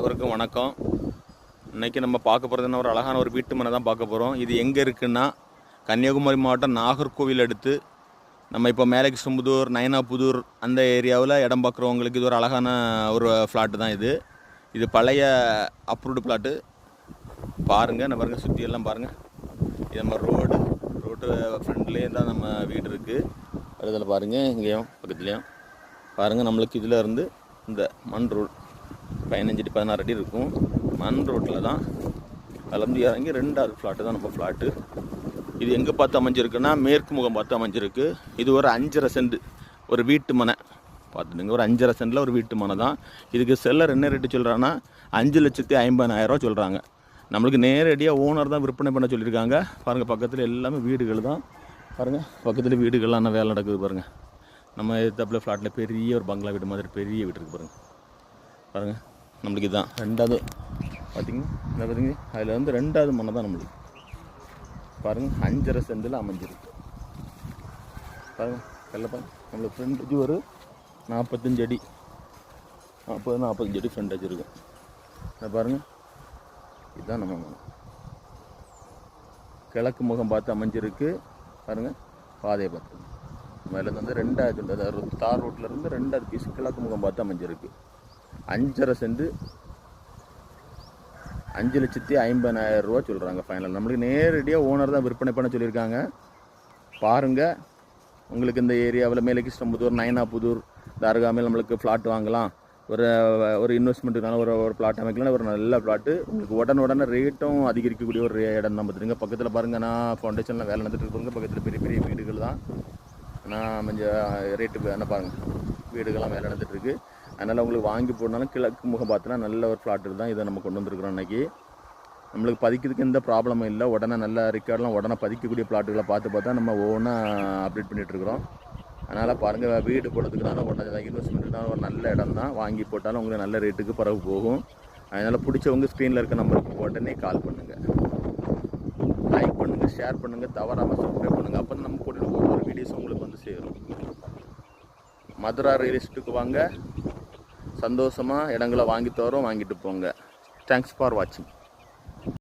அனைவருக்கும் வணக்கம். இன்றைக்கி நம்ம பார்க்க போகிறதுன்னா ஒரு அழகான ஒரு வீட்டு மனை தான் பார்க்க போகிறோம். இது எங்கே இருக்குன்னா கன்னியாகுமரி மாவட்டம் நாகர்கோவில் அடுத்து நம்ம இப்போ மேலகிருஷ்ணபுதூர் நயனாபுதூர் அந்த ஏரியாவில் இடம் பார்க்குறவங்களுக்கு இது ஒரு அழகான ஒரு ஃப்ளாட்டு தான். இது பழைய அப்ரூவ்டு ஃப்ளாட்டு. பாருங்கள், நம்ம பாருங்கள், சுற்றியெல்லாம் பாருங்கள். இது நம்ம ரோட்டு ஃப்ரெண்ட்லேயே தான் நம்ம வீடு இருக்குது. அதில் பாருங்கள், இங்கேயும் பக்கத்துலேயும் பாருங்கள். நம்மளுக்கு இதில் இருந்து இந்த மண் ரோடு 15 to 16 அடி இருக்கும். மண் ரோட்டில் தான் கலந்து இறங்கி 2வது ஃப்ளாட்டு தான் நம்ம ஃப்ளாட்டு. இது எங்கே பார்த்து அமைஞ்சிருக்குன்னா மேற்கு முகம் பார்த்து அமைஞ்சிருக்கு. இது ஒரு 5.5 சென்ட் ஒரு வீட்டு மனை பார்த்துடுங்க. ஒரு 5.5 சென்டில் ஒரு வீட்டு மனை தான். இதுக்கு செல்லர் என்ன ரேட்டு சொல்கிறாங்கன்னா 5,50,000 சொல்கிறாங்க. நம்மளுக்கு நேரடியாக ஓனர் தான் விற்பனை பண்ண சொல்லியிருக்காங்க. பாருங்கள், பக்கத்தில் எல்லாமே வீடுகள் தான். பாருங்கள், பக்கத்தில் வீடுகள்லாம் வேலை நடக்குது. பாருங்கள், நம்ம எதிர்த்தாப்புல ஃப்ளாட்டில் பெரிய ஒரு பங்களா வீடு மாதிரி பெரிய வீடு இருக்குது. பாருங்கள், நம்மளுக்கு இதுதான் 2வது பார்த்திங்கன்னா. இந்த பார்த்திங்க, அதில் வந்து 2வது மனை தான் நம்மளுக்கு. பாருங்கள், 5.5 சென்டில் அமைஞ்சிருக்கு. பாருங்கள், பாருங்கள், நம்மளுக்கு ஃப்ரெண்டேஜ் ஒரு 45 அடி 45 அடி ஃப்ரெண்டேஜ் இருக்கும். அதை பாருங்கள், இதுதான் நம்ம மனை. கிழக்கு முகம் பார்த்து அமைஞ்சிருக்கு. பாருங்கள், பாதையை பார்த்து மேலே வந்து 2வது தார் ரோட்டிலேருந்து 2வது பீஸ் கிழக்கு முகம் பார்த்து அமைஞ்சிருக்கு. 5.5 சென்ட் 5,50,000 சொல்கிறாங்க ஃபைனல். நம்மளுக்கு நேரடியாக ஓனர் தான் விற்பனை பண்ண சொல்லியிருக்காங்க. பாருங்கள், உங்களுக்கு இந்த ஏரியாவில் மேலகிருஷ்ணபுதூர் நயனாபுதூர் தாரகாமையில் நம்மளுக்கு ஃப்ளாட் வாங்கலாம், ஒரு இன்வெஸ்ட்மெண்ட்டுனால ஒரு பிளாட் அமைக்கலாம், ஒரு நல்ல பிளாட்டு. உங்களுக்கு உடனே ரேட்டும் அதிகரிக்கக்கூடிய ஒரு இடம் தான் பார்த்துருங்க. பக்கத்தில் பாருங்கள், நான் ஃபவுண்டேஷனில் வேலை நடந்துட்டு இருப்பாங்க. பக்கத்தில் பெரிய பெரிய வீடுகள் தான். நான் கொஞ்சம் ரேட்டு என்ன பாருங்கள், வீடுகள்லாம் வேலை நடந்துகிட்ருக்கு. அதனால் உங்களுக்கு வாங்கி போடனாலும் கிழக்கு முகம் பார்த்தினா நல்ல ஒரு ஃப்ளாட்டு தான். இதை நம்ம கொண்டு வந்துருக்குறோம். இன்றைக்கி நம்மளுக்கு பதிக்கிறதுக்கு எந்த ப்ராப்ளமும் இல்லை. உடனே நல்ல ரெக்கார்டெலாம் உடனே பதிக்கக்கூடிய பிளாட்டுகளை பார்த்து நம்ம ஒவ்வொன்றாக அப்டேட் பண்ணிகிட்ருக்குறோம். அதனால் பாருங்கள், வீடு போடுறதுக்குனால உடனே இன்வெஸ்ட்மெண்ட்டுனால ஒரு நல்ல இடம் தான். வாங்கி போட்டாலும் உங்களுக்கு நல்ல ரேட்டுக்கு பரவு போகும். அதனால் பிடிச்சவங்க ஸ்க்ரீனில் இருக்க நம்பருக்கு உடனே கால் பண்ணுங்கள், லைக் பண்ணுங்கள், ஷேர் பண்ணுங்கள், தவறாமல் சப்ஸ்கிரைப் பண்ணுங்கள். அப்போ தான் நம்ம போட்டு ஒவ்வொரு வீடியோஸ் உங்களுக்கு வந்து சேரும். மதுரா ரியல் எஸ்டேட்டுக்கு வாங்க, சந்தோஷமாக இடங்களை வாங்கி தரோம், வாங்கிட்டு போங்க. தேங்க்ஸ் ஃபார் வாட்சிங்.